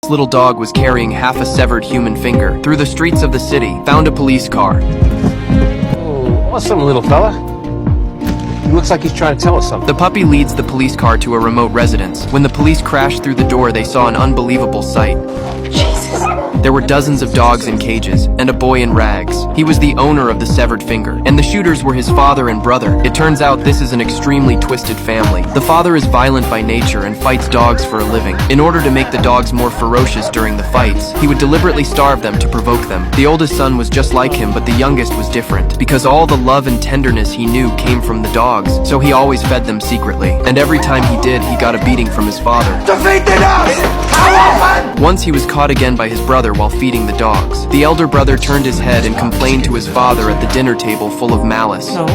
This little dog was carrying half a severed human finger through the streets of the city, found a police car. Oh, awesome little fella. He looks like he's trying to tell us something. The puppy leads the police car to a remote residence. When the police crashed through the door, they saw an unbelievable sight. Jesus. There were dozens of dogs in cages, and a boy in rags. He was the owner of the severed finger, and the shooters were his father and brother. It turns out this is an extremely twisted family. The father is violent by nature and fights dogs for a living. In order to make the dogs more ferocious during the fights, he would deliberately starve them to provoke them. The oldest son was just like him, but the youngest was different, because all the love and tenderness he knew came from the dogs, so he always fed them secretly. And every time he did, he got a beating from his father. Defeat the dogs! How often? Once he was caught again by his brother while feeding the dogs. The elder brother turned his head and complained to his father at the dinner table full of malice. No,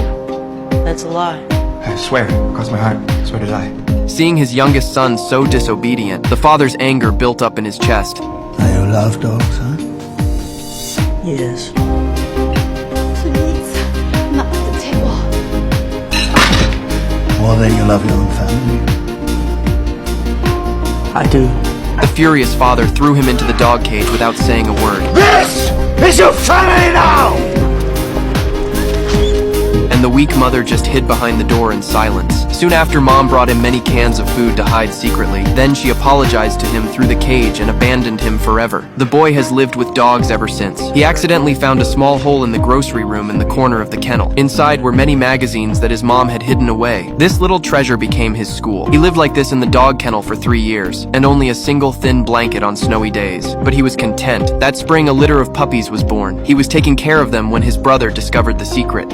that's a lie. I swear, across my heart, I swear to die. Seeing his youngest son so disobedient, the father's anger built up in his chest. Now you love dogs, huh? Yes. Please, not at the table. More than you love your own family. I do. The furious father threw him into the dog cage without saying a word. This is your family now! And the weak mother just hid behind the door in silence. Soon after, Mom brought him many cans of food to hide secretly. Then she apologized to him through the cage and abandoned him forever. The boy has lived with dogs ever since. He accidentally found a small hole in the grocery room in the corner of the kennel. Inside were many magazines that his mom had hidden away. This little treasure became his school. He lived like this in the dog kennel for 3 years, and only a single thin blanket on snowy days. But he was content. That spring, a litter of puppies was born. He was taking care of them when his brother discovered the secret.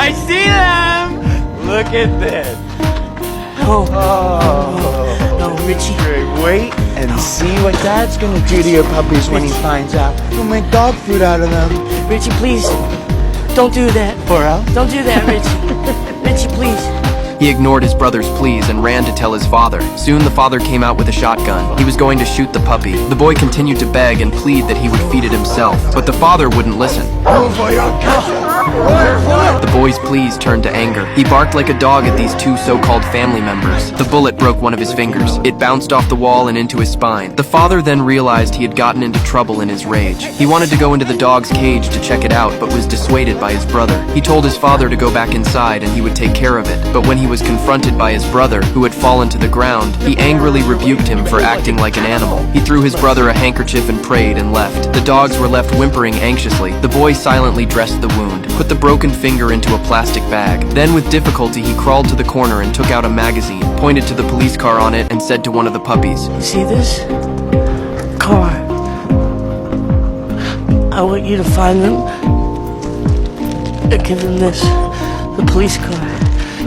I see them! Look at this. No. No, Richie. Wait and see what Dad's gonna do to your puppies when he finds out. He'll make dog food out of them. Richie, please. Don't do that. Or else? Don't do that, Richie. Richie, please. He ignored his brother's pleas and ran to tell his father. Soon the father came out with a shotgun. He was going to shoot the puppy. The boy continued to beg and plead that he would feed it himself, but the father wouldn't listen. The boy's pleas turned to anger. He barked like a dog at these two so-called family members. The bullet broke one of his fingers. It bounced off the wall and into his spine. The father then realized he had gotten into trouble in his rage. He wanted to go into the dog's cage to check it out, but was dissuaded by his brother. He told his father to go back inside and he would take care of it. But when he was confronted by his brother, who had fallen to the ground, he angrily rebuked him for acting like an animal. He threw his brother a handkerchief and prayed and left. The dogs were left whimpering anxiously. The boy silently dressed the wound, put the broken finger into a plastic bag. Then with difficulty he crawled to the corner and took out a magazine, pointed to the police car on it, and said to one of the puppies, You see this? Car. I want you to find them and give them this. The police car.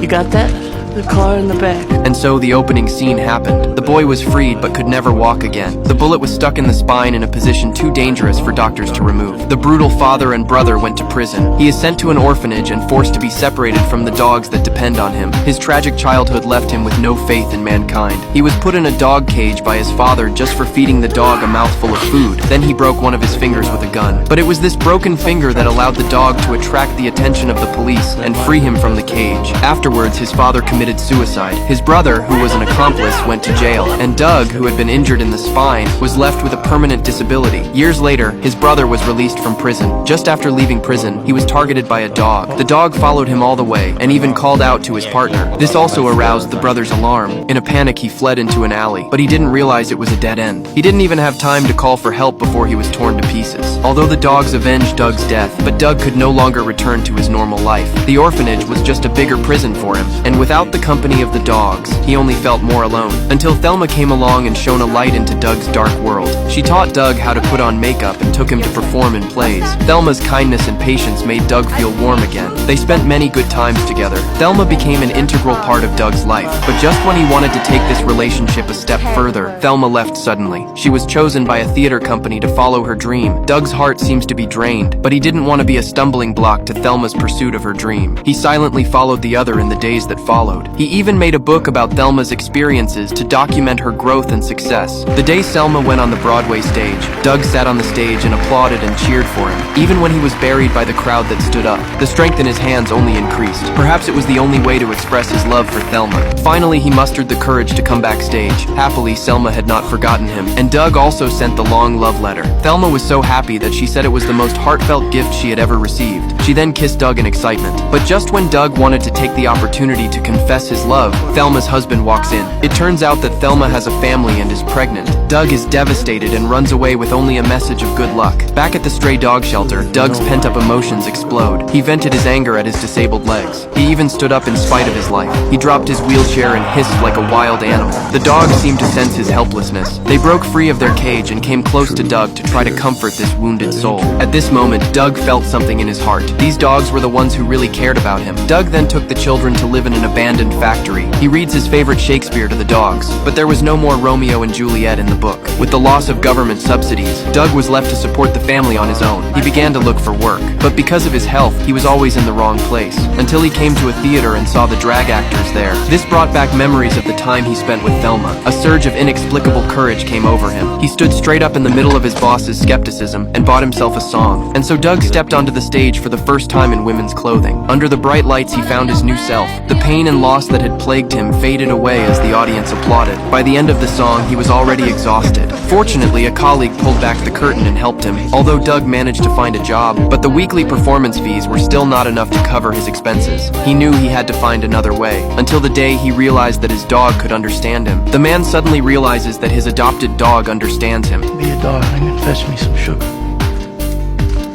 You got that? The car in the back. And so the opening scene happened. The boy was freed but could never walk again. The bullet was stuck in the spine in a position too dangerous for doctors to remove. The brutal father and brother went to prison. He is sent to an orphanage and forced to be separated from the dogs that depend on him. His tragic childhood left him with no faith in mankind. He was put in a dog cage by his father just for feeding the dog a mouthful of food. Then he broke one of his fingers with a gun. But it was this broken finger that allowed the dog to attract the attention of the police and free him from the cage. Afterwards, his father committed suicide. His brother, who was an accomplice, went to jail, and Doug, who had been injured in the spine, was left with a permanent disability. Years later, his brother was released from prison. Just after leaving prison, he was targeted by a dog. The dog followed him all the way, and even called out to his partner. This also aroused the brother's alarm. In a panic, he fled into an alley, but he didn't realize it was a dead end. He didn't even have time to call for help before he was torn to pieces. Although the dogs avenged Doug's death, but Doug could no longer return to his normal life. The orphanage was just a bigger prison for him, and without the company of the dogs, he only felt more alone. Until Thelma came along and shone a light into Doug's dark world. She taught Doug how to put on makeup and took him to perform in plays. Thelma's kindness and patience made Doug feel warm again. They spent many good times together. Thelma became an integral part of Doug's life, but just when he wanted to take this relationship a step further, Thelma left suddenly. She was chosen by a theater company to follow her dream. Doug's heart seems to be drained, but he didn't want to be a stumbling block to Thelma's pursuit of her dream. He silently followed the other in the days that followed. explode. He even made a book about Thelma's experiences to document her growth and success. The day Selma went on the Broadway stage, Doug sat on the stage and applauded and cheered for him. Even when he was buried by the crowd that stood up, the strength in his hands only increased. Perhaps it was the only way to express his love for Thelma. Finally, he mustered the courage to come backstage. Happily, Selma had not forgotten him, and Doug also sent the long love letter. Thelma was so happy that she said it was the most heartfelt gift she had ever received. She then kissed Doug in excitement. But just when Doug wanted to take the opportunity to confess his love, Thelma's husband walks in. It turns out that Thelma has a family and is pregnant. Doug is devastated and runs away with only a message of good luck. Back at the stray dog shelter, Doug's pent-up emotions explode. He vented his anger at his disabled legs. He even stood up in spite of his life. He dropped his wheelchair and hissed like a wild animal. The dogs seemed to sense his helplessness. They broke free of their cage and came close to Doug to try to comfort this wounded soul. At this moment, Doug felt something in his heart. These dogs were the ones who really cared about him. Doug then took the children to live in an abandoned factory. He reads his favorite Shakespeare to the dogs, but there was no more Romeo and Juliet in the book. With the loss of government subsidies, Doug was left to support the family on his own. He began to look for work, but because of his health, he was always in the wrong place, until he came to a theater and saw the drag actors there. This brought back memories of the time he spent with Thelma. A surge of inexplicable courage came over him. He stood straight up in the middle of his boss's skepticism and bought himself a song. And so Doug stepped onto the stage for the first time in women's clothing. Under the bright lights, he found his new self. The pain and loss that had plagued him faded away as the audience applauded. By the end of the song, he was already exhausted. Fortunately, a colleague pulled back the curtain and helped him, although Doug managed to find a job. But the weekly performance fees were still not enough to cover his expenses. He knew he had to find another way, until the day he realized that his dog could understand him. The man suddenly realizes that his adopted dog understands him. Be a darling and fetch me some sugar.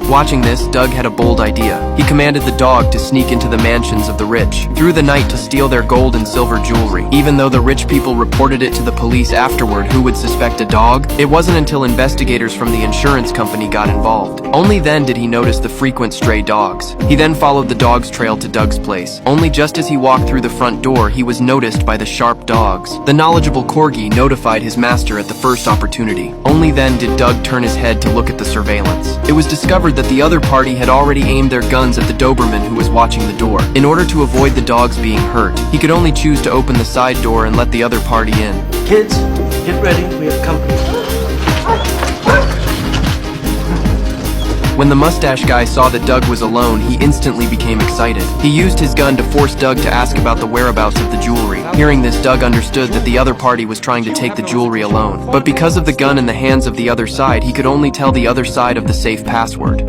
Watching this, Doug had a bold idea. He commanded the dog to sneak into the mansions of the rich, through the night to steal their gold and silver jewelry. Even though the rich people reported it to the police afterward, who would suspect a dog? It wasn't until investigators from the insurance company got involved. Only then did he notice the frequent stray dogs. He then followed the dog's trail to Doug's place. Only just as he walked through the front door, he was noticed by the sharp dogs. The knowledgeable Corgi notified his master at the first opportunity. Only then did Doug turn his head to look at the surveillance. It was discovered that the other party had already aimed their guns at the Doberman who was watching the door. In order to avoid the dogs being hurt, he could only choose to open the side door and let the other party in. Kids, get ready. We have company. When the mustache guy saw that Doug was alone, he instantly became excited. He used his gun to force Doug to ask about the whereabouts of the jewelry. Hearing this, Doug understood that the other party was trying to take the jewelry alone. But because of the gun in the hands of the other side, he could only tell the other side of the safe password.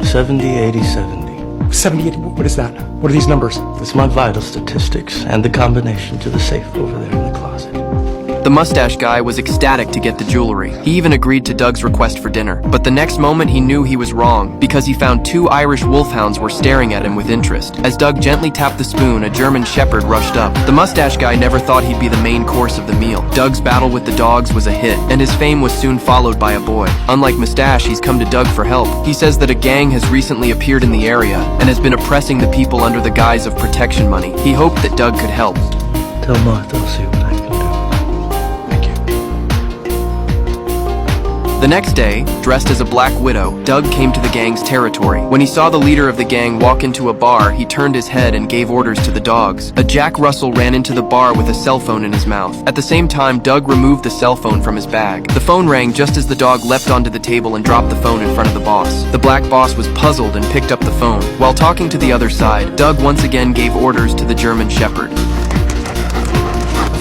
70, 80, 70. 78, what is that? What are these numbers? It's my vital statistics and the combination to the safe over there in the closet. The mustache guy was ecstatic to get the jewelry. He even agreed to Doug's request for dinner. But the next moment he knew he was wrong, because he found two Irish wolfhounds were staring at him with interest. As Doug gently tapped the spoon, a German shepherd rushed up. The mustache guy never thought he'd be the main course of the meal. Doug's battle with the dogs was a hit, and his fame was soon followed by a boy. Unlike Mustache, he's come to Doug for help. He says that a gang has recently appeared in the area, and has been oppressing the people under the guise of protection money. He hoped that Doug could help. Tell Martha I'll see what I can do. The next day, dressed as a black widow, Doug came to the gang's territory. When he saw the leader of the gang walk into a bar, he turned his head and gave orders to the dogs. A Jack Russell ran into the bar with a cell phone in his mouth. At the same time, Doug removed the cell phone from his bag. The phone rang just as the dog leapt onto the table and dropped the phone in front of the boss. The black boss was puzzled and picked up the phone. While talking to the other side, Doug once again gave orders to the German shepherd.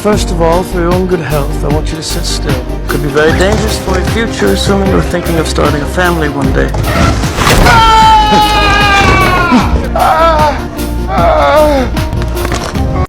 First of all, for your own good health, I want you to sit still. Could be very dangerous for your future, assuming you're thinking of starting a family one day. Ah!